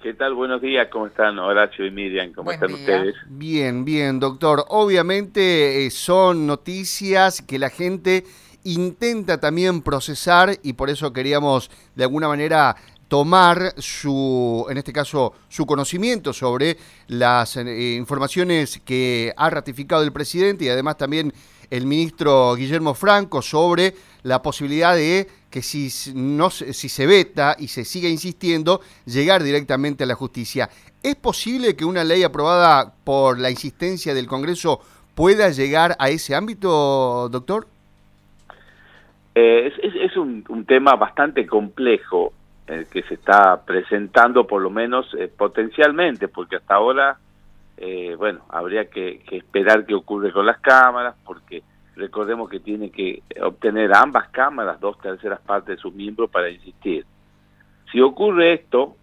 ¿Qué tal? Buenos días, ¿cómo están Horacio y Miriam? ¿Cómo Buen están día. ustedes? Bien, bien, doctor. Obviamente son noticias que la gente intenta también procesar y por eso queríamos de alguna manera tomar en este caso, su conocimiento sobre las informaciones que ha ratificado el presidente y además también el ministro Guillermo Franco sobre la posibilidad de que si se veta y se siga insistiendo, llegar directamente a la justicia. ¿Es posible que una ley aprobada por la insistencia del Congreso pueda llegar a ese ámbito, doctor? Es un tema bastante complejo el que se está presentando, por lo menos potencialmente, porque hasta ahora, bueno, habría que esperar qué ocurre con las cámaras, porque recordemos que tiene que obtener ambas cámaras 2/3 partes de sus miembros para insistir. Si ocurre esto,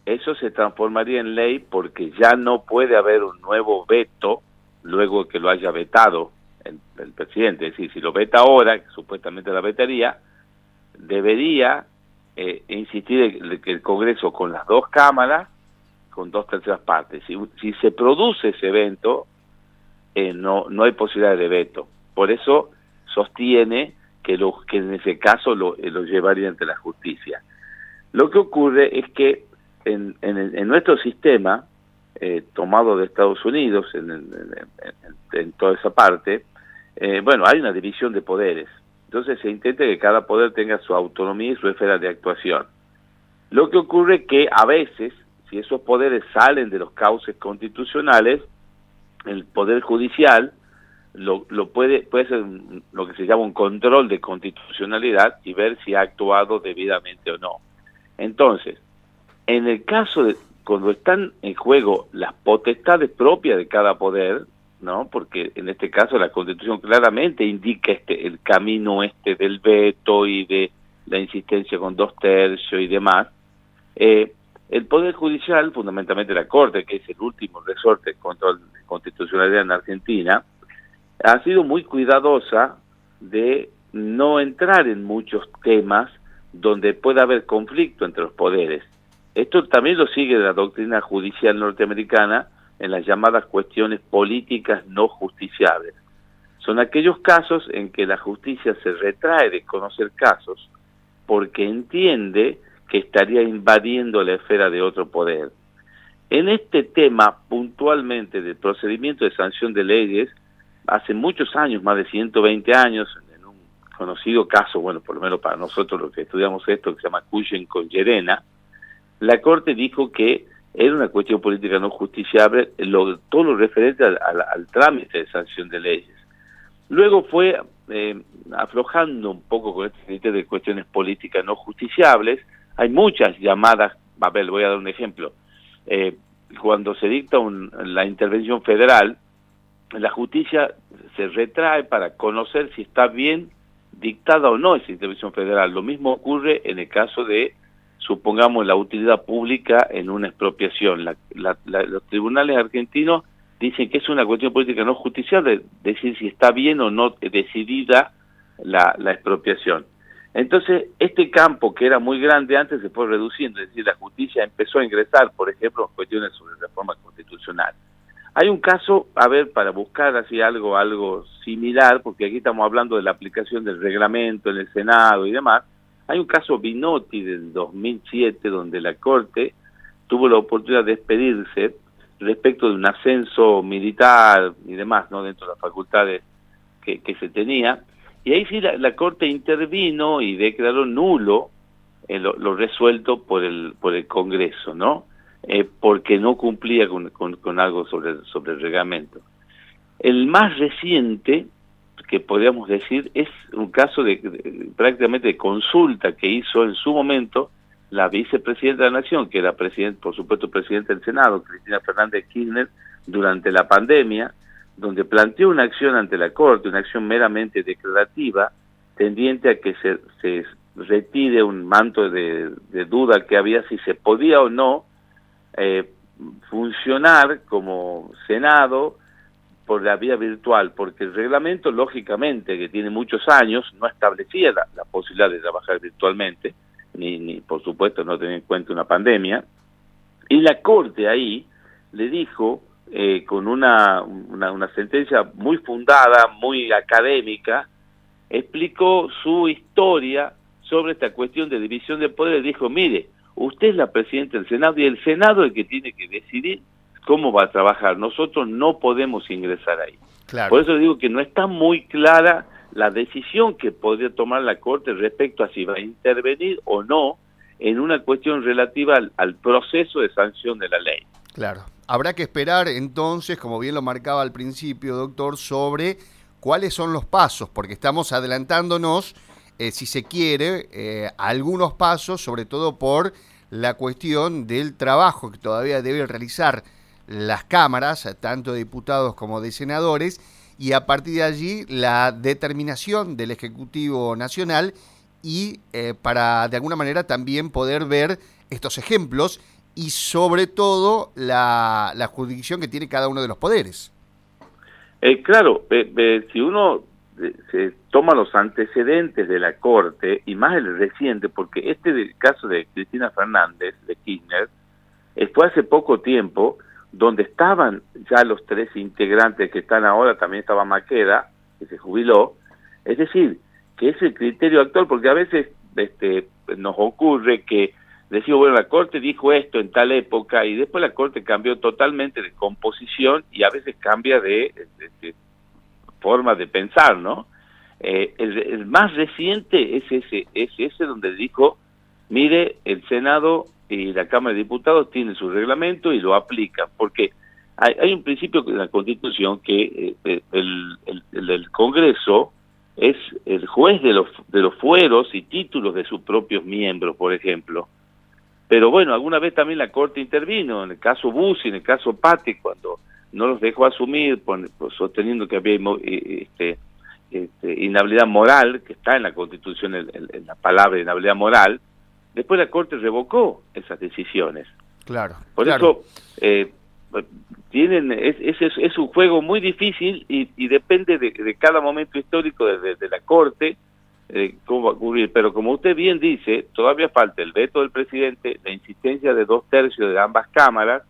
eso se transformaría en ley porque ya no puede haber un nuevo veto luego de que lo haya vetado el presidente. Es decir, si lo veta ahora, que supuestamente la vetaría, debería insistir que el Congreso con las dos cámaras, con 2/3 partes. Si se produce ese evento, no hay posibilidad de veto. Por eso sostiene que en ese caso lo llevaría ante la justicia. Lo que ocurre es que en nuestro sistema, tomado de Estados Unidos, en toda esa parte, bueno, hay una división de poderes. Entonces se intenta que cada poder tenga su autonomía y su esfera de actuación. Lo que ocurre es que a veces, si esos poderes salen de los cauces constitucionales, el Poder Judicial puede hacer lo que se llama un control de constitucionalidad y ver si ha actuado debidamente o no. Entonces, en el caso de cuando están en juego las potestades propias de cada poder, ¿no? Porque en este caso la Constitución claramente indica el camino del veto y de la insistencia con 2/3 y demás. El Poder Judicial, fundamentalmente la Corte, que es el último resorte de control de constitucionalidad en Argentina, ha sido muy cuidadosa de no entrar en muchos temas donde pueda haber conflicto entre los poderes. Esto también lo sigue la doctrina judicial norteamericana en las llamadas cuestiones políticas no justiciables. Son aquellos casos en que la justicia se retrae de conocer casos porque entiende que estaría invadiendo la esfera de otro poder. En este tema, puntualmente, del procedimiento de sanción de leyes, hace muchos años, más de 120 años, en un conocido caso, bueno, por lo menos para nosotros los que estudiamos esto, que se llama Cuyen con Llerena, la Corte dijo que era una cuestión política no justiciable todo lo referente al trámite de sanción de leyes. Luego fue aflojando un poco con este criterio de cuestiones políticas no justiciables. Hay muchas llamadas, a ver, le voy a dar un ejemplo. Cuando se dicta la intervención federal, la justicia se retrae para conocer si está bien dictada o no esa intervención federal. Lo mismo ocurre en el caso de, supongamos, la utilidad pública en una expropiación. Los tribunales argentinos dicen que es una cuestión política no justiciable decir si está bien o no decidida la expropiación. Entonces, este campo que era muy grande antes se fue reduciendo, es decir, la justicia empezó a ingresar, por ejemplo, en cuestiones sobre reforma constitucional. Hay un caso, a ver, para buscar así algo similar, porque aquí estamos hablando de la aplicación del reglamento en el Senado y demás. Hay un caso Binotti del 2007, donde la Corte tuvo la oportunidad de despedirse respecto de un ascenso militar y demás, ¿no?, dentro de las facultades que se tenía, y ahí sí la Corte intervino y declaró nulo lo resuelto por el Congreso, ¿no?, porque no cumplía con algo sobre el reglamento. El más reciente, que podríamos decir, es un caso prácticamente de consulta que hizo en su momento la vicepresidenta de la Nación, que era por supuesto presidenta del Senado, Cristina Fernández de Kirchner, durante la pandemia, donde planteó una acción ante la Corte, una acción meramente declarativa, tendiente a que se retire un manto de duda que había si se podía o no funcionar como Senado por la vía virtual, porque el reglamento, lógicamente, que tiene muchos años, no establecía la posibilidad de trabajar virtualmente, ni por supuesto no tener en cuenta una pandemia. Y la Corte ahí le dijo, con una sentencia muy fundada, muy académica, explicó su historia sobre esta cuestión de división de poderes. Dijo, mire, usted es la presidenta del Senado y el Senado es el que tiene que decidir cómo va a trabajar. Nosotros no podemos ingresar ahí. Claro. Por eso digo que no está muy clara la decisión que podría tomar la Corte respecto a si va a intervenir o no en una cuestión relativa al proceso de sanción de la ley. Claro. Habrá que esperar entonces, como bien lo marcaba al principio, doctor, sobre cuáles son los pasos, porque estamos adelantándonos, si se quiere, algunos pasos, sobre todo por la cuestión del trabajo que todavía debe realizar las cámaras, tanto de diputados como de senadores, y a partir de allí la determinación del Ejecutivo Nacional y para de alguna manera también poder ver estos ejemplos y sobre todo la jurisdicción que tiene cada uno de los poderes. Claro, si uno se toma los antecedentes de la Corte, y más el reciente, porque el caso de Cristina Fernández, de Kirchner, fue hace poco tiempo, donde estaban ya los 3 integrantes que están ahora, también estaba Maqueda, que se jubiló, es decir, que es el criterio actual, porque a veces nos ocurre que decimos, bueno, la Corte dijo esto en tal época, y después la Corte cambió totalmente de composición, y a veces cambia de forma de pensar, ¿no? El más reciente es ese donde dijo, mire, el Senado y la Cámara de Diputados tienen su reglamento y lo aplican, porque hay un principio en la Constitución que el Congreso es el juez de los fueros y títulos de sus propios miembros, por ejemplo. Pero bueno, alguna vez también la Corte intervino, en el caso Bussi, en el caso Patti, cuando no los dejó asumir, sosteniendo que había inhabilidad moral, que está en la Constitución, en la palabra inhabilidad moral. Después la Corte revocó esas decisiones. Claro. Por eso es un juego muy difícil y depende de cada momento histórico de la Corte cómo va a ocurrir. Pero como usted bien dice, todavía falta el veto del presidente, la insistencia de 2/3 de ambas cámaras.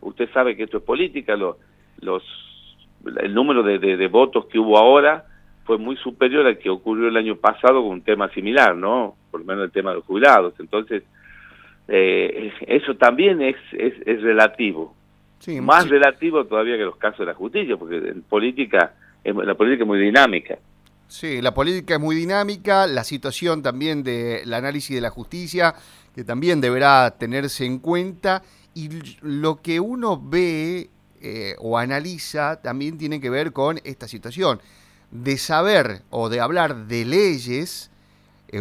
Usted sabe que esto es política, el número de votos que hubo ahora fue muy superior al que ocurrió el año pasado con un tema similar, ¿no? Por lo menos el tema de los jubilados. Entonces, eso también es relativo. Sí, más relativo todavía que los casos de la justicia, porque la política es muy dinámica. Sí, la política es muy dinámica, la situación también del análisis de la justicia, que también deberá tenerse en cuenta, y lo que uno ve o analiza también tiene que ver con esta situación, de saber o de hablar de leyes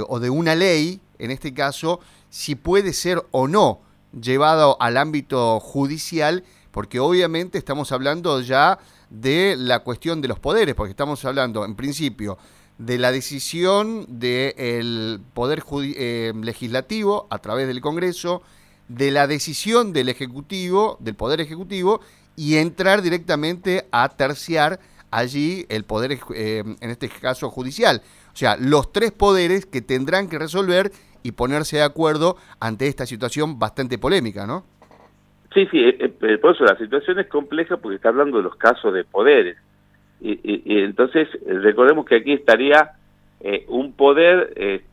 o de una ley, en este caso, si puede ser o no llevado al ámbito judicial, porque obviamente estamos hablando ya de la cuestión de los poderes, porque estamos hablando, en principio, de la decisión del Poder Legislativo a través del Congreso, de la decisión del Ejecutivo, del Poder Ejecutivo, y entrar directamente a terciar allí el Poder, en este caso, judicial. O sea, los 3 poderes que tendrán que resolver y ponerse de acuerdo ante esta situación bastante polémica, ¿no? Sí, por eso la situación es compleja porque está hablando de los casos de poderes. Y entonces recordemos que aquí estaría un poder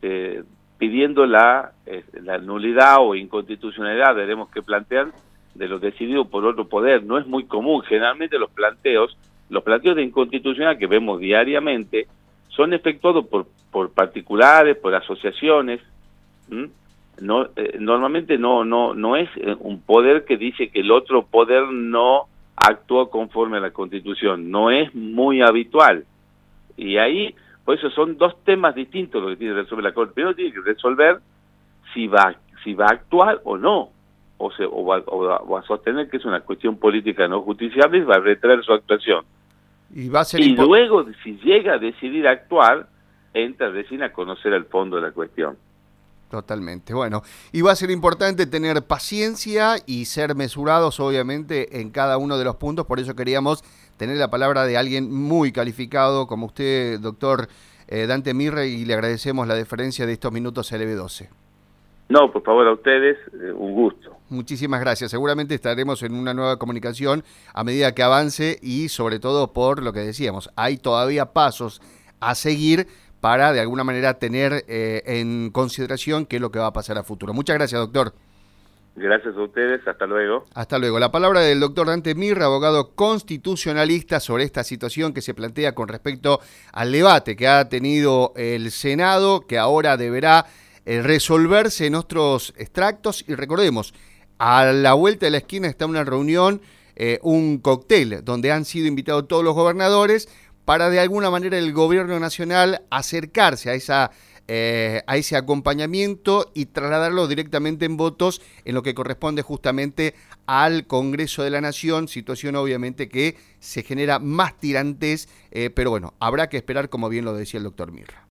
pidiendo la nulidad o inconstitucionalidad, veremos qué plantean, de lo decidido por otro poder. No es muy común, generalmente los planteos de inconstitucionalidad que vemos diariamente son efectuados por particulares, por asociaciones. No, normalmente no es un poder que dice que el otro poder no actuó conforme a la Constitución, no es muy habitual. Y ahí, por eso son 2 temas distintos lo que tiene que resolver la Corte. Primero tiene que resolver si va a actuar o no, o va a sostener que es una cuestión política no justiciable y va a retraer su actuación. Y luego, si llega a decidir actuar, entra recién a conocer el fondo de la cuestión. Totalmente. Bueno, y va a ser importante tener paciencia y ser mesurados, obviamente, en cada uno de los puntos. Por eso queríamos tener la palabra de alguien muy calificado como usted, doctor Dante Mirre, y le agradecemos la deferencia de estos minutos a LB12. No, por favor, a ustedes, un gusto. Muchísimas gracias. Seguramente estaremos en una nueva comunicación a medida que avance y sobre todo por lo que decíamos, hay todavía pasos a seguir para de alguna manera tener en consideración qué es lo que va a pasar a futuro. Muchas gracias, doctor. Gracias a ustedes, hasta luego. Hasta luego. La palabra del doctor Dante Mirra, abogado constitucionalista, sobre esta situación que se plantea con respecto al debate que ha tenido el Senado, que ahora deberá resolverse en otros extractos. Y recordemos, a la vuelta de la esquina está una reunión, un cóctel, donde han sido invitados todos los gobernadores para de alguna manera el gobierno nacional acercarse a ese acompañamiento y trasladarlo directamente en votos en lo que corresponde justamente al Congreso de la Nación, situación obviamente que se genera más tirantes, pero bueno, habrá que esperar, como bien lo decía el doctor Mirra.